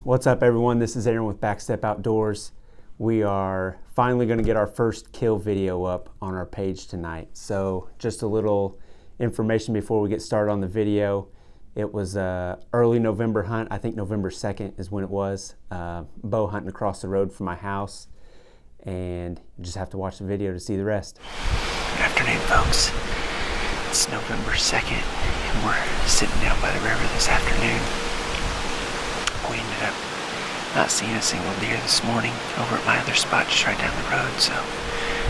What's up, everyone? This is Aaron with Backstep Outdoors. We are finally going to get our first kill video up on our page tonight. So just a little information before we get started on the video. It was a early November hunt. I think November 2nd is when it was. Bow hunting across the road from my house. And you just have to watch the video to see the rest. Good afternoon, folks. It's November 2nd and we're sitting down by the river this afternoon. We ended up not seeing a single deer this morning over at my other spot just right down the road, so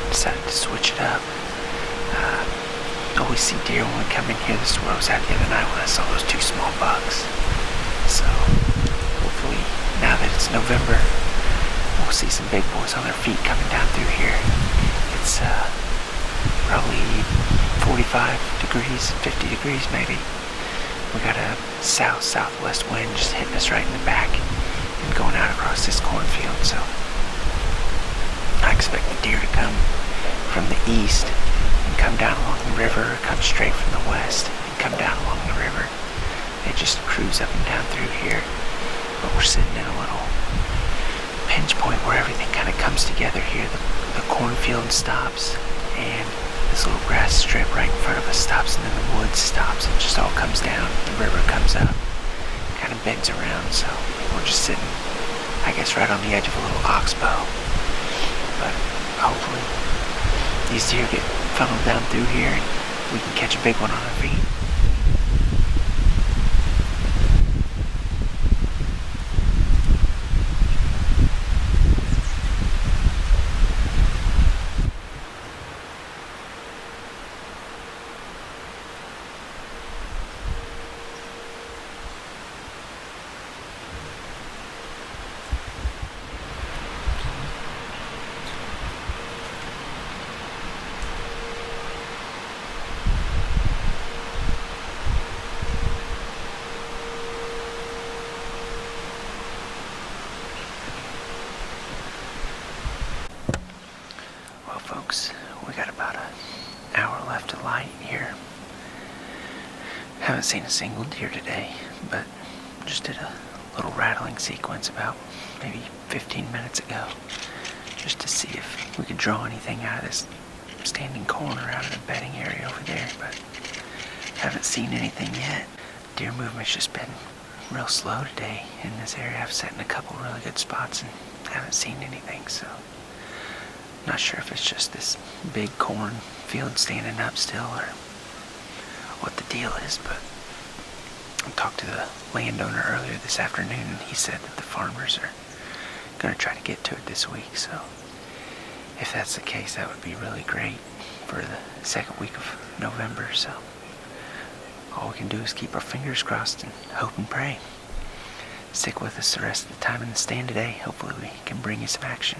decided to switch it up. Always see deer when we come in here. This is where I was at the other night when I saw those two small bucks. So hopefully now that it's November, we'll see some big boys on their feet coming down through here. It's probably 45 degrees, 50 degrees maybe. We got a south-southwest wind just hitting us right in the back and going out across this cornfield, so I expect the deer to come from the east and come down along the river, or come straight from the west and come down along the river. They just cruise up and down through here, but we're sitting in a little pinch point where everything kind of comes together here. The cornfield stops and this little grass strip right in front of us stops, and then the woods stops. It just all comes down. The river comes up, kind of bends around, so we're just sitting, I guess, right on the edge of a little oxbow. But hopefully these deer get funneled down through here and we can catch a big one on our feet. Folks, we got about an hour left of light here. Haven't seen a single deer today, but just did a little rattling sequence about maybe 15 minutes ago, just to see if we could draw anything out of this standing corn or out of the bedding area over there, but haven't seen anything yet. Deer movement's just been real slow today in this area. I've sat in a couple really good spots and haven't seen anything, so not sure if it's just this big corn field standing up still or what the deal is, but I talked to the landowner earlier this afternoon and he said that the farmers are going to try to get to it this week, so if that's the case, that would be really great for the second week of November. So all we can do is keep our fingers crossed and hope and pray. Stick with us the rest of the time in the stand today. Hopefully we can bring you some action.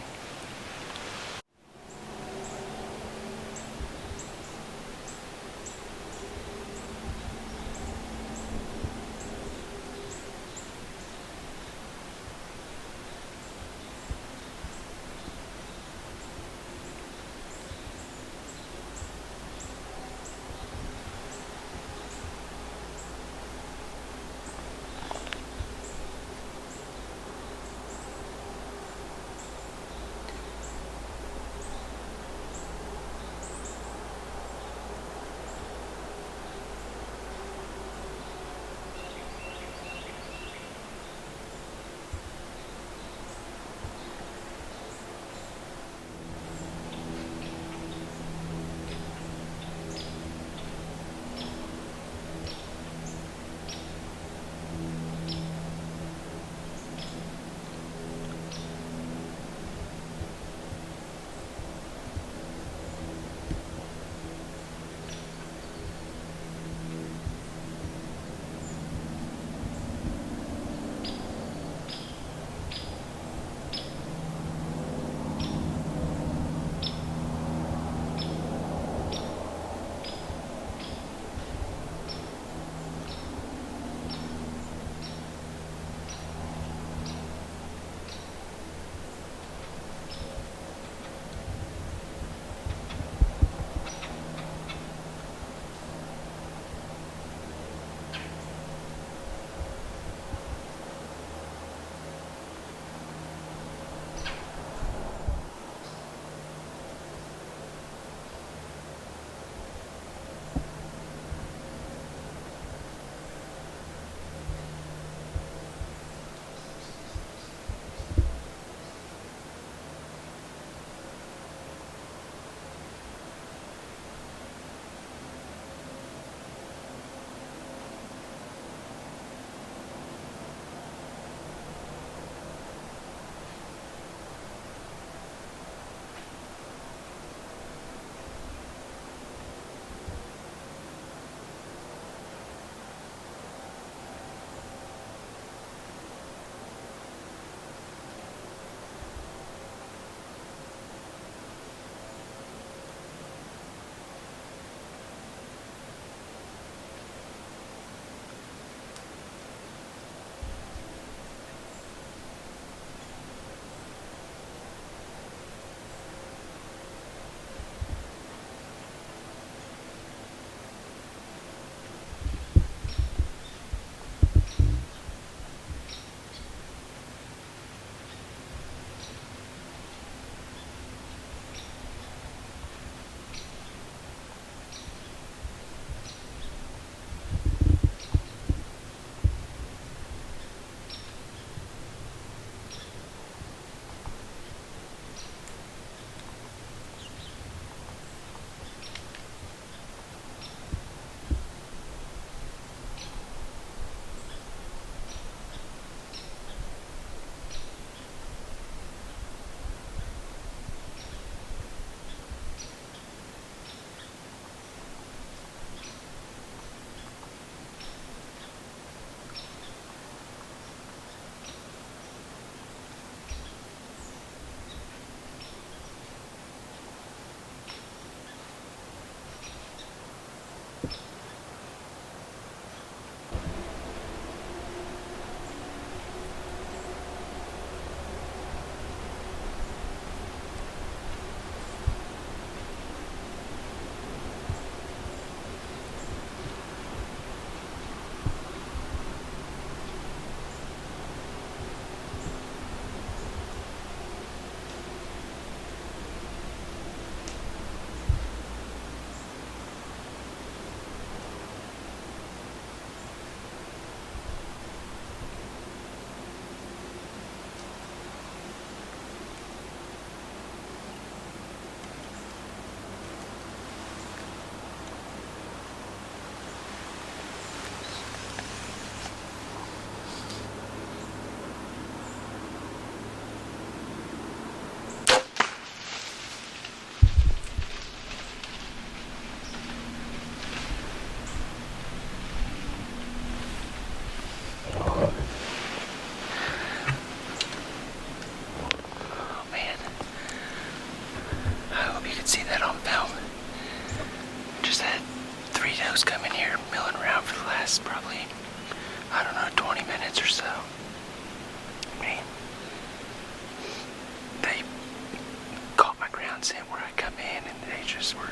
hours were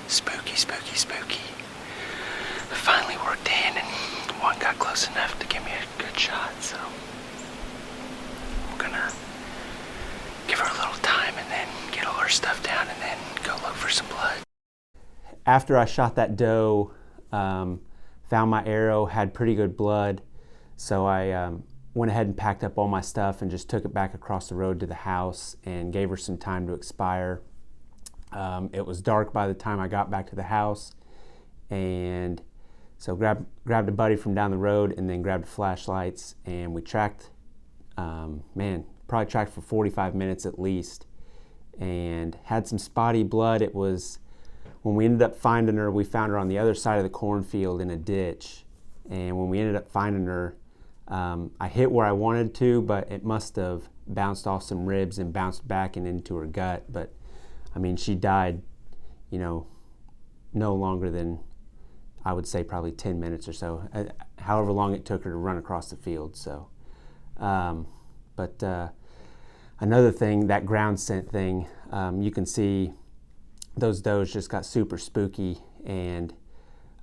spooky, spooky, spooky. I finally worked in, and one got close enough to give me a good shot, so we're gonna give her a little time and then get all her stuff down and then go look for some blood. After I shot that doe, found my arrow, had pretty good blood, so I went ahead and packed up all my stuff and just took it back across the road to the house and gave her some time to expire. It was dark by the time I got back to the house, and so grabbed a buddy from down the road and then grabbed flashlights, and we tracked, probably tracked for 45 minutes at least, and had some spotty blood. It was, when we ended up finding her, we found her on the other side of the cornfield in a ditch, and when we ended up finding her, I hit where I wanted to, but it must have bounced off some ribs and bounced back and into her gut. But I mean, she died, no longer than, I would say, probably 10 minutes or so, however long it took her to run across the field. So, another thing, that ground scent thing, you can see those does just got super spooky, and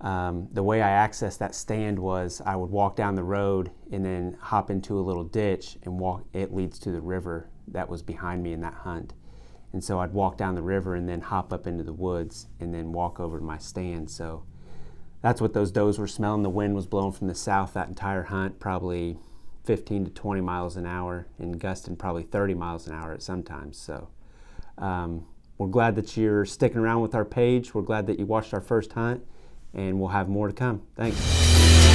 the way I accessed that stand was I would walk down the road and then hop into a little ditch and walk. It leads to the river that was behind me in that hunt. And so I'd walk down the river and then hop up into the woods and then walk over to my stand. So that's what those does were smelling. The wind was blowing from the south that entire hunt, probably 15 to 20 miles an hour, and gusting probably 30 miles an hour at sometimes. So we're glad that you're sticking around with our page. We're glad that you watched our first hunt, and we'll have more to come. Thanks.